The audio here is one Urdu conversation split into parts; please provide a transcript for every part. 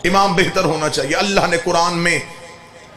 امام بہتر ہونا چاہیے۔ اللہ نے قرآن میں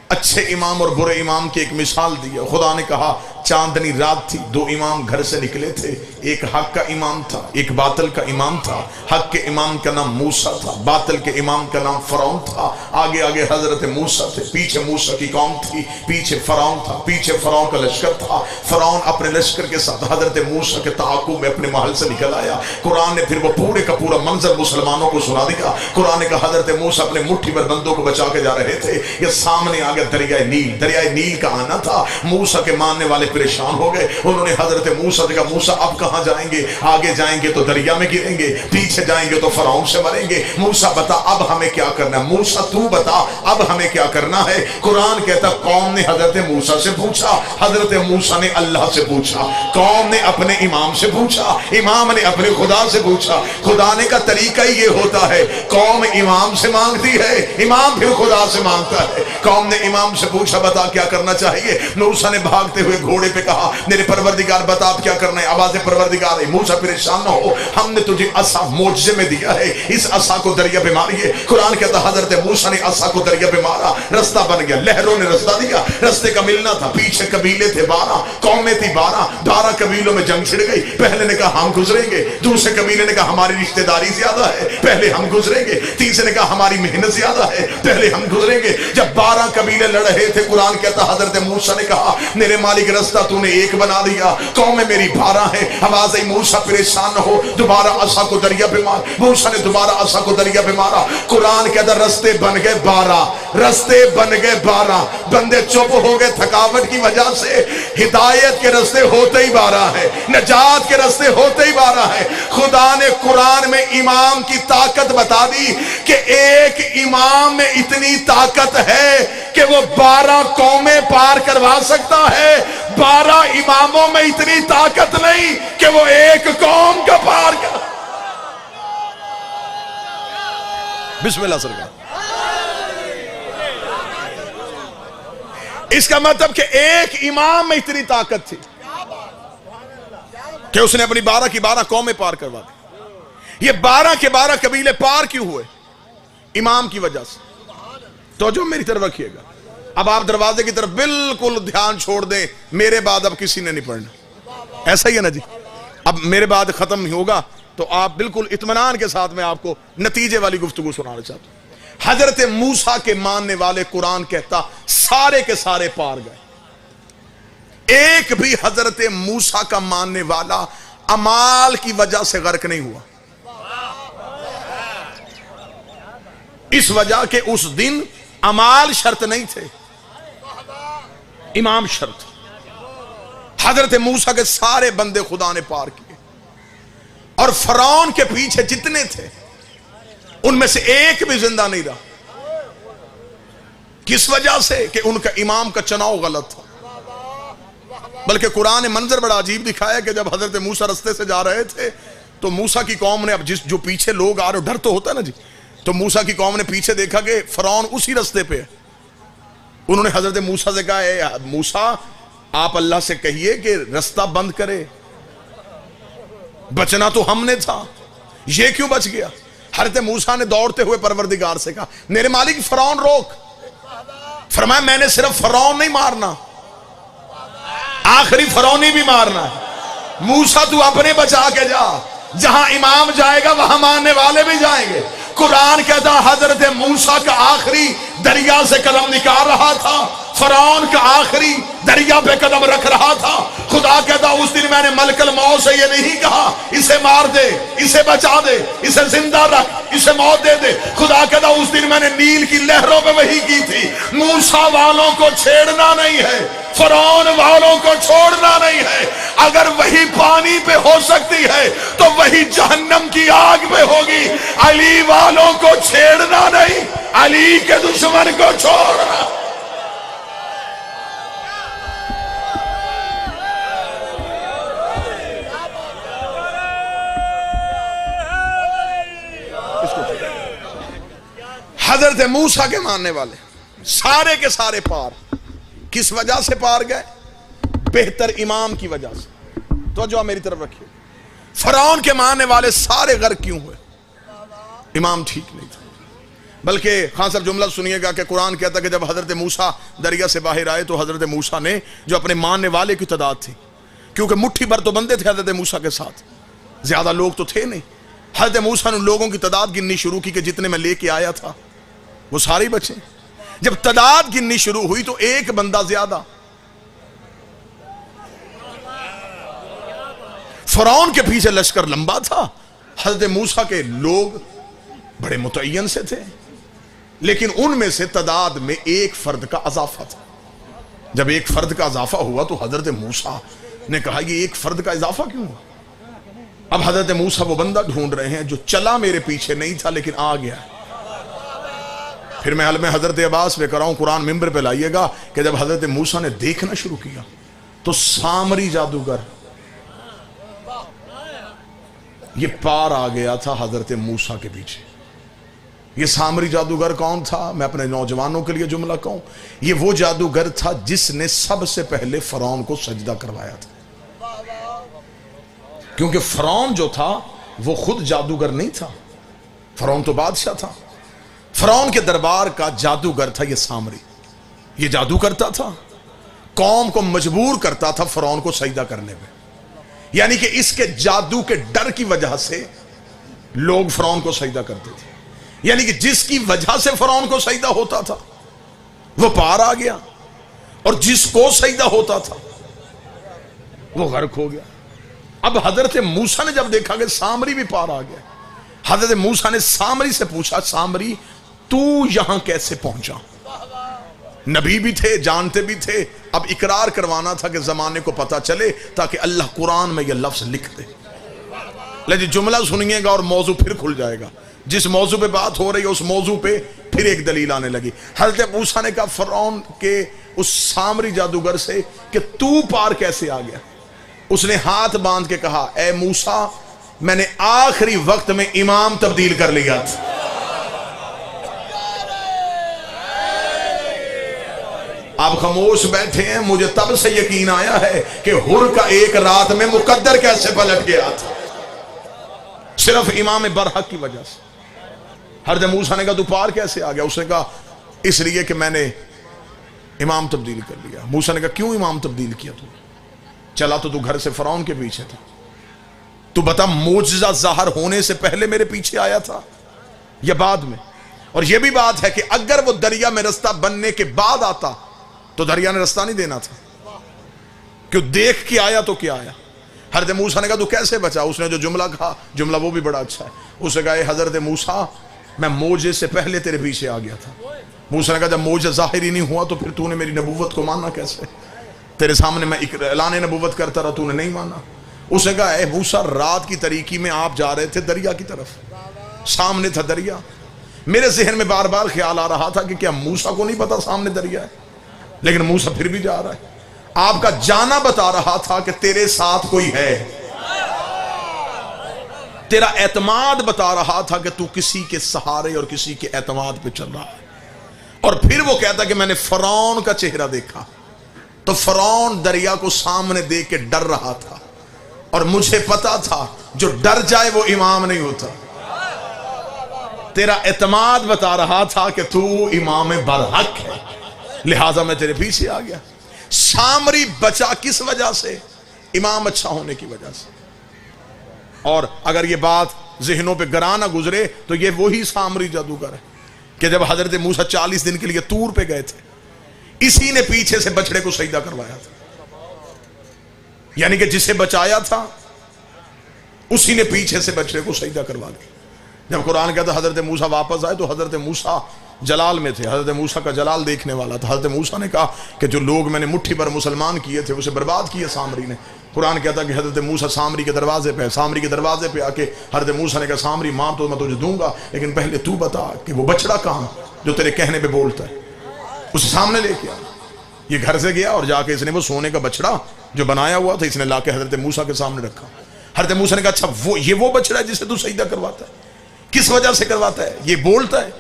اچھے امام اور برے امام کی ایک مثال دی ہے۔ خدا نے کہا چاندنی رات تھی، دو امام گھر سے نکلے تھے، ایک حق کا امام تھا، ایک باطل کا امام تھا۔ حق کے امام کا نام موسیٰ تھا، باطل کے امام کا نام فرعون تھا۔ آگے آگے حضرت موسیٰ تھے، پیچھے موسیٰ کی قوم تھی، پیچھے فرعون تھا، پیچھے فرعون کا لشکر تھا۔ فرعون اپنے لشکر کے ساتھ حضرت موسیٰ کے تعاقب میں اپنے محل سے نکل آیا۔ قرآن نے پھر وہ پورے کا پورا منظر مسلمانوں کو سنا دیا۔ قرآن نے کہا حضرت موسیٰ اپنے مٹھی بھر بندوں کو بچا کے جا رہے تھے، یہ سامنے آگے دریائے نیل، دریائے نیل کا آنا تھا۔ موسیٰ کے ماننے والے پریشان ہو گئے، انہوں نے حضرت موسیٰ سے کہا موسیٰ اب کہاں جائیں گے؟ آگے جائیں گے تو دریا میں گریں گے، پیچھے جائیں گے تو فرعون سے مریں گے۔ موسیٰ بتا اب ہمیں کیا کرنا ہے؟ موسیٰ تو بتا اب ہمیں کیا کرنا ہے؟ قرآن کہتا قوم نے حضرت موسیٰ سے پوچھا، حضرت موسیٰ نے اللہ سے پوچھا، قوم نے اپنے امام سے پوچھا، امام نے اپنے خدا سے پوچھا۔ خدا نے کا طریقہ ہی یہ ہوتا ہے، قوم امام سے مانگتی ہے، امام پھر خدا سے مانگتا ہے۔ قوم نے امام سے پوچھا بتا کیا کرنا چاہیے؟ موسیٰ نے بھاگتے ہوئے گھوڑے پہ کہا میرے پروردگار بتا اب کیا کرنا ہے؟ آواز پروردگار ہے، موسیٰ پریشان نہ ہو، ہم نے تجھے عصا معجزے میں دیا ہے، اس عصا کو دریا پہ ماریے۔ قرآن کہتا حضرت موسیٰ نے عصا کو دریا پہ مارا، رستہ بن گیا، لہروں نے رستہ دیا، رستے کا ملنا تھا۔ پیچھے قبیلے تھے 12، قومیں تھی 12 قبیلوں میں جنگ چھڑ گئی۔ پہلے نے کہا ہم گزریں گے، دوسرے قبیلے نے کہا ہماری رشتہ داری زیادہ ہے، پہلے ہم گزریں گے، تیسرے نے کہا ہماری محنت زیادہ ہے، پہلے ہم گزریں گے۔ جب 12 قبیلے لڑ رہے تھے، قرآن کہتا حضرت موسیٰ نے کہا میرے مالک رستہ تو نے ایک بنا دیا، قومیں میری 12 ہیں۔ آواز آئی موسیٰ پریشان نہ ہو، دوبارہ عصا کو دریا پہ مار۔ موسیٰ نے دوبارہ عصا کو دریا پہ مارا۔ قرآن کہتا رستے بن گئے 12، رستے بن گئے 12۔ بندے چپ ہو گئے تھکاوٹ کی وجہ سے۔ ہدایت کے رستے ہوتے ہی 12 ہیں، نجات کے رستے ہوتے ہی 12 ہیں۔ خدا نے قرآن میں امام کی طاقت بتا دی کہ ایک امام میں اتنی طاقت ہے کہ وہ 12 قومیں پار کروا سکتا ہے۔ 12 اماموں میں اتنی طاقت نہیں کہ وہ ایک قوم کا پار کر۔ بسم اللہ سرکار۔ اس کا مطلب کہ ایک امام میں اتنی طاقت تھی کہ اس نے اپنی 12 کی 12 قومیں پار کروا دی۔ یہ 12 کے 12 قبیلے پار کیوں ہوئے؟ امام کی وجہ سے۔ تو جو میری طرف رکھیے گا، اب آپ دروازے کی طرف بالکل دھیان چھوڑ دیں، میرے بعد اب کسی نے نہیں پڑھنا، ایسا ہی ہے نا جی؟ اب میرے بعد ختم نہیں ہوگا تو آپ بالکل اطمینان کے ساتھ میں آپ کو نتیجے والی گفتگو سنانا چاہتا ہوں۔ حضرت موسیٰ کے ماننے والے قرآن کہتا سارے کے سارے پار گئے، ایک بھی حضرت موسیٰ کا ماننے والا اعمال کی وجہ سے غرق نہیں ہوا، اس وجہ کہ اس دن اعمال شرط نہیں تھے، امام شرط۔ حضرت موسیٰ کے سارے بندے خدا نے پار کیے، اور فرعون کے پیچھے جتنے تھے ان میں سے ایک بھی زندہ نہیں رہا۔ کس وجہ سے؟ کہ ان کا امام کا چناؤ غلط تھا۔ بلکہ قرآن نے منظر بڑا عجیب دکھایا کہ جب حضرت موسیٰ رستے سے جا رہے تھے تو موسیٰ کی قوم نے، اب جو پیچھے لوگ آ رہے، ڈر تو ہوتا ہے نا جی، تو موسیٰ کی قوم نے پیچھے دیکھا کہ فرعون اسی رستے پہ ہے۔ انہوں نے حضرت موسیٰ سے کہا اے موسیٰ آپ اللہ سے کہیے کہ رستہ بند کرے، بچنا تو ہم نے تھا، یہ کیوں بچ گیا؟ حضرت موسیٰ نے دوڑتے ہوئے پروردگار سے کہا میرے مالک فرعون روک۔ فرمایا میں نے صرف فرعون نہیں مارنا، آخری فرعونی بھی مارنا ہے۔ موسیٰ تو اپنے بچا کے جا، جہاں امام جائے گا وہاں ماننے والے بھی جائیں گے۔ قرآن کہتا حضرت موسیٰ کا آخری دریا سے قدم نکال رہا تھا، فرعون کا آخری دریا پہ قدم رکھ رہا تھا۔ خدا کہتا اس دن میں نے ملک الموت سے یہ نہیں کہا اسے مار دے، اسے بچا دے، اسے زندہ رکھ، اسے موت دے دے۔ خدا کہتا اس دن میں نے نیل کی لہروں پہ وحی کی تھی، موسیٰ والوں کو چھیڑنا نہیں ہے، فرعون والوں کو چھوڑنا نہیں ہے۔ اگر وہی پانی پہ ہو سکتی ہے تو وہی جہنم کی آگ پہ ہوگی۔ علی والوں کو چھیڑنا نہیں، علی کے دشمن کو چھوڑنا۔ حضرت موسیٰ کے ماننے والے سارے کے سارے پار، کس وجہ سے پار گئے؟ بہتر امام کی وجہ سے۔ تو جو میری طرف رکھیے، فرعون کے ماننے والے سارے غرق کیوں ہوئے؟ امام ٹھیک نہیں تھا۔ بلکہ خان صاحب جملہ سنیے گا کہ قرآن کہتا کہ جب حضرت موسیٰ دریا سے باہر آئے تو حضرت موسیٰ نے جو اپنے ماننے والے کی تعداد تھی، کیونکہ مٹھی بھر تو بندے تھے حضرت موسیٰ کے ساتھ، زیادہ لوگ تو تھے نہیں، حضرت موسیٰ نے لوگوں کی تعداد گننی شروع کی کہ جتنے میں لے کے آیا تھا وہ سارے بچے۔ جب تعداد گننی شروع ہوئی تو ایک بندہ زیادہ، فرعون کے پیچھے لشکر لمبا تھا، حضرت موسیٰ کے لوگ بڑے متعین سے تھے، لیکن ان میں سے تعداد میں ایک فرد کا اضافہ تھا۔ جب ایک فرد کا اضافہ ہوا تو حضرت موسیٰ نے کہا یہ ایک فرد کا اضافہ کیوں ہوا؟ اب حضرت موسیٰ وہ بندہ ڈھونڈ رہے ہیں جو چلا میرے پیچھے نہیں تھا لیکن آ گیا۔ پھر میں علم حضرت عباس پہ کر رہا ہوں، قرآن ممبر پہ لائیے گا کہ جب حضرت موسیٰ نے دیکھنا شروع کیا تو سامری جادوگر یہ پار آ گیا تھا حضرت موسیٰ کے پیچھے۔ یہ سامری جادوگر کون تھا؟ میں اپنے نوجوانوں کے لیے جملہ کہوں، یہ وہ جادوگر تھا جس نے سب سے پہلے فرعون کو سجدہ کروایا تھا، کیونکہ فرعون جو تھا وہ خود جادوگر نہیں تھا، فرعون تو بادشاہ تھا، فرعون کے دربار کا جادوگر تھا یہ سامری۔ یہ جادو کرتا تھا، قوم کو مجبور کرتا تھا فرعون کو سجدہ کرنے میں، یعنی کہ اس کے جادو کے ڈر کی وجہ سے لوگ فرعون کو سجدہ کرتے تھے، یعنی کہ جس کی وجہ سے فرعون کو سجدہ ہوتا تھا وہ پار آ گیا، اور جس کو سجدہ ہوتا تھا وہ غرق ہو گیا۔ اب حضرت موسیٰ نے جب دیکھا کہ سامری بھی پار آ گیا، حضرت موسیٰ نے سامری سے پوچھا سامری تو یہاں کیسے پہنچا؟ نبی بھی تھے، جانتے بھی تھے، اب اقرار کروانا تھا کہ زمانے کو پتا چلے تاکہ اللہ قرآن میں یہ لفظ لکھ دے۔ لیکن جملہ سنیے گا اور موضوع پھر کھل جائے گا، جس موضوع پہ بات ہو رہی ہے اس موضوع پہ پھر ایک دلیل آنے لگی۔ حضرت موسیٰ نے کہا فرعون کے اس سامری جادوگر سے کہ تو پار کیسے آ گیا؟ اس نے ہاتھ باندھ کے کہا اے موسیٰ میں نے آخری وقت میں امام تبدیل کر لیا تھا۔ آپ خاموش بیٹھے ہیں، مجھے تب سے یقین آیا ہے کہ حر کا ایک رات میں مقدر کیسے پلٹ گیا تھا، صرف امام برحق کی وجہ سے۔ حضرت موسیٰ نے کہا تو پار کیسے آ گیا؟ اس نے کہا اس لیے کہ میں نے امام تبدیل کر لیا۔ موسیٰ نے کہا کیوں امام تبدیل کیا تو؟ چلا تو گھر سے فرعون کے پیچھے تھا، تو بتا معجزہ ظاہر ہونے سے پہلے میرے پیچھے آیا تھا یا بعد میں؟ اور یہ بھی بات ہے کہ اگر وہ دریا میں رستہ بننے کے بعد آتا تو دریا نے رستہ نہیں دینا تھا، کیوں دیکھ کے آیا تو کیا آیا؟ حضرت موسیٰ نے کہا تو کیسے بچا؟ اس نے جو جملہ کہا، جملہ وہ بھی بڑا اچھا ہے، اس نے کہا اے حضرت موسیٰ میں موجے سے پہلے تیرے پیچھے آ گیا تھا۔ موسیٰ نے کہا جب موجہ ظاہر ہی نہیں ہوا تو پھر تو نے میری نبوت کو ماننا کیسے؟ تیرے سامنے میں اعلان نبوت کرتا رہا، تو نے نہیں مانا۔ اس نے کہا اے موسیٰ رات کی تاریکی میں آپ جا رہے تھے دریا کی طرف، سامنے تھا دریا، میرے ذہن میں بار بار خیال آ رہا تھا کہ کیا موسیٰ کو نہیں پتا سامنے دریا ہے؟ لیکن موسیٰ پھر بھی جا رہا ہے۔ آپ کا جانا بتا رہا تھا کہ تیرے ساتھ کوئی ہے، تیرا اعتماد بتا رہا تھا کہ تو کسی کے سہارے اور کسی کے اعتماد پہ چل رہا ہے۔ اور پھر وہ کہتا کہ میں نے فرعون کا چہرہ دیکھا تو فرعون دریا کو سامنے دیکھ کے ڈر رہا تھا، اور مجھے پتا تھا جو ڈر جائے وہ امام نہیں ہوتا۔ تیرا اعتماد بتا رہا تھا کہ تو امام برحق ہے، لہٰذا میں تیرے پیچھے آ گیا۔ سامری بچا کس وجہ سے؟ امام اچھا ہونے کی وجہ سے۔ اور اگر یہ بات ذہنوں پہ گراں نہ گزرے تو یہ وہی سامری جادوگر ہے کہ جب حضرت موسیٰ 40 دن کے لیے طور پہ گئے تھے، اسی نے پیچھے سے بچڑے کو سجدہ کروایا تھا، یعنی کہ جسے بچایا تھا اسی نے پیچھے سے بچڑے کو سجدہ کروا دیا۔ جب قرآن کہتا حضرت موسیٰ واپس آئے تو حضرت موسیٰ جلال میں تھے، حضرت موسیٰ کا جلال دیکھنے والا تھا۔ حضرت موسیٰ نے کہا کہ جو لوگ میں نے مٹھی بھر مسلمان کیے تھے اسے برباد کیے سامری نے۔ قرآن کہتا کہ حضرت موسیٰ سامری کے دروازے پہ، سامری کے دروازے پہ آ کے حضرت موسیٰ نے کہا سامری مار تو میں تجھے دوں گا، لیکن پہلے تو بتا کہ وہ بچڑا کہاں جو تیرے کہنے پہ بولتا ہے؟ اسے سامنے لے کے آ۔ یہ گھر سے گیا اور جا کے اس نے وہ سونے کا بچڑا جو بنایا ہوا تھا اس نے لا کے حضرت موسیٰ کے سامنے رکھا۔ حضرت موسیٰ نے کہا اچھا وہ بچڑا ہے جسے تو سجدہ کرواتا ہے؟ کس وجہ سے کرواتا ہے؟ یہ بولتا ہے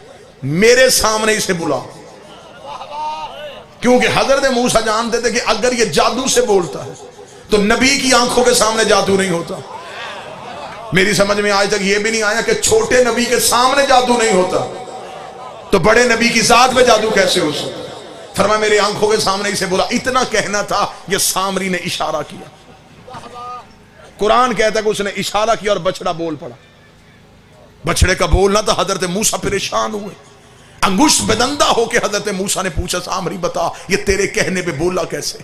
میرے سامنے اسے بلا، کیونکہ حضرت موسیٰ جانتے تھے کہ اگر یہ جادو سے بولتا ہے تو نبی کی آنکھوں کے سامنے جادو نہیں ہوتا۔ میری سمجھ میں آج تک یہ بھی نہیں آیا کہ چھوٹے نبی کے سامنے جادو نہیں ہوتا، تو بڑے نبی کی ذات میں جادو کیسے ہو سکتا؟ فرمایا میرے آنکھوں کے سامنے اسے بولا، اتنا کہنا تھا، یہ سامری نے اشارہ کیا۔ قرآن کہتا ہے کہ اس نے اشارہ کیا اور بچڑا بول پڑا۔ بچڑے کا بولنا تھا، حضرت موسیٰ پریشان ہوئے، انگشت بدندہ ہو کے حضرت موسیٰ نے پوچھا سامری بتا یہ تیرے کہنے پہ بولا کیسے؟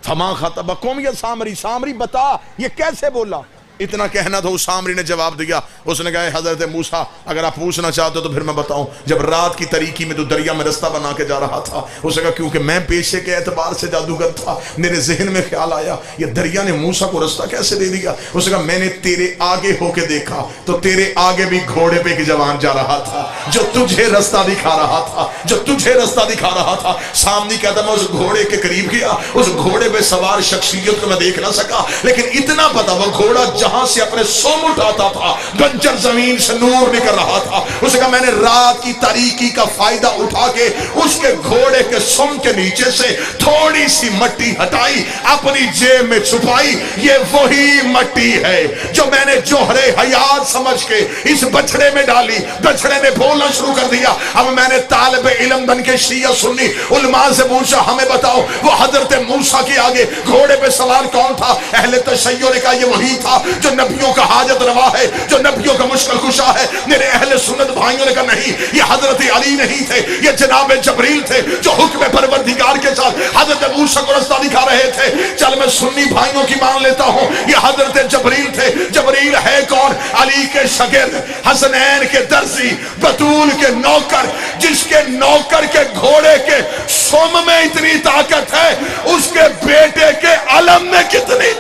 فما خطبکم یا سامری، سامری بتا یہ کیسے بولا؟ اتنا کہنا تھا، اس سامری نے جواب دیا، اس نے کہا حضرت موسیٰ اگر آپ پوچھنا چاہتے ہو تو پھر میں بتاؤں، جب رات کی تاریکی میں تو دریا میں رستہ بنا کے جا رہا تھا، اس نے کہا کیونکہ میں پیشے کے اعتبار سے جادوگر تھا، میرے ذہن میں خیال آیا یہ دریا نے موسیٰ کو رستہ کیسے دے دیا؟ اس نے کہا میں نے تیرے آگے ہو کے دیکھا تو تیرے آگے بھی گھوڑے پہ ایک جوان جا رہا تھا جو تجھے رستہ دکھا رہا تھا، جو تجھے رستہ دکھا رہا تھا۔ سامنے کہتا میں اس گھوڑے کے قریب گیا، اس گھوڑے پہ سوار شخصیت کو میں دیکھ نہ سکا، لیکن اتنا پتا وہ گھوڑا جہاں سے اپنے سوم اٹھاتا تھا بنجر زمین سے نور نکل رہا تھا۔ اس نے کہا میں نے رات کی تاریکی کا فائدہ اٹھا کے اس کے گھوڑے کے سم کے نیچے سے تھوڑی سی مٹی ہٹائی، اپنی جیب میں چھپائی، یہ وہی مٹی ہے جو میں نے جوہر حیات سمجھ کے اس بچڑے میں ڈالی۔ بچڑے نے بولنا شروع کر دیا۔ اب میں نے طالب علم بن کے شیعہ سنی علماء سے پوچھا ہمیں بتاؤ وہ حضرت موسیٰ کے آگے گھوڑے پہ سوار کون تھا؟ اہل تشیع نے کہا یہ وہی تھا جو نبیوں کا حاجت روا ہے، جو نبیوں کا مشکل کشا ہے۔ میرے اہل سنت بھائیوں نے کہا نہیں، یہ حضرت علی نہیں تھے، یہ جناب جبریل تھے جو حکم پروردگار کے ساتھ حضرت موسیٰ کو رستہ دکھا رہے تھے۔ چل میں سنی بھائیوں کی مان لیتا ہوں، یہ حضرت جبریل تھے۔ جبریل ہے کون؟ علی کے شاگرد، حسنین کے درزی، بطول کے نوکر، جس کے نوکر کے گھوڑے کے سم میں اتنی طاقت ہے، اس کے بیٹے کے علم میں کتنی